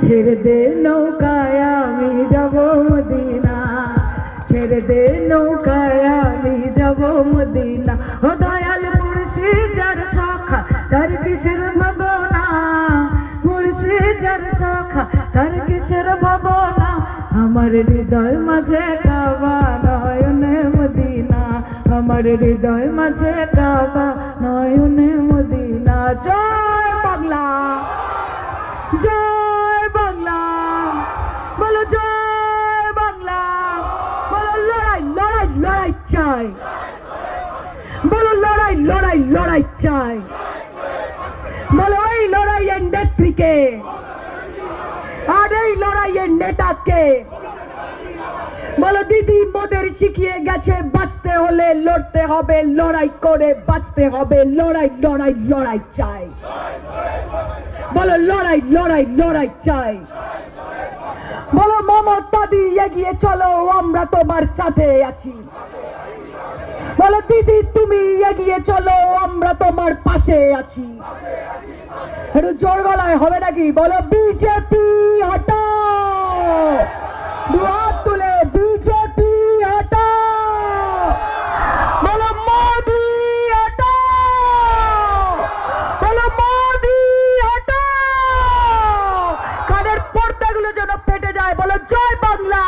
ছেড়ে দে নৌকায় আমি যাব মদিনা, ছেড়ে দে নৌকায় আমি যাব মদিনা। ও দয়াল মুর্শিদ যার সখা তার কিসের ভাবনা, মুর্শিদ যার সখা তার কিসের ভাবনা। আমার হৃদয় মাঝে কাবা নয়নে মদিনা, আমার হৃদয় মাঝে কাবা নয়নে মদিনা। জয় বাংলা, জয় বাংলা, বলো জয় বাংলা, বলো লড়াই লড়াই লড়াই চাই, বলো লড়াই লড়াই লড়াই চাই, বলো এই লড়াইয়ের নেত্রীকে আর এই লড়াইয়ের নেতাকে। বলো দিদি মোদের শিখিয়ে গেছে বাঁচতে হলে লড়তে হবে, লড়াই করে বাঁচতে হবে, লড়াই লড়াই লড়াই চাই, বলো লড়াই লড়াই লড়াই চাই। বলো মমতা দি এগিয়ে চলো আমরা তোমার সাথে আছি, বলো দিদি তুমি এগিয়ে চলো আমরা তোমার পাশে আছি। একটু জোর গলায় হবে নাকি? বলো বিজেপি হটাও, দু হাত তুলে বিজেপি হটাও, বলো মোদি হটাও, বলো মোদি হটাও। কানের পর্দাগুলো যেন ফেটে যায়, বলো জয় বাংলা।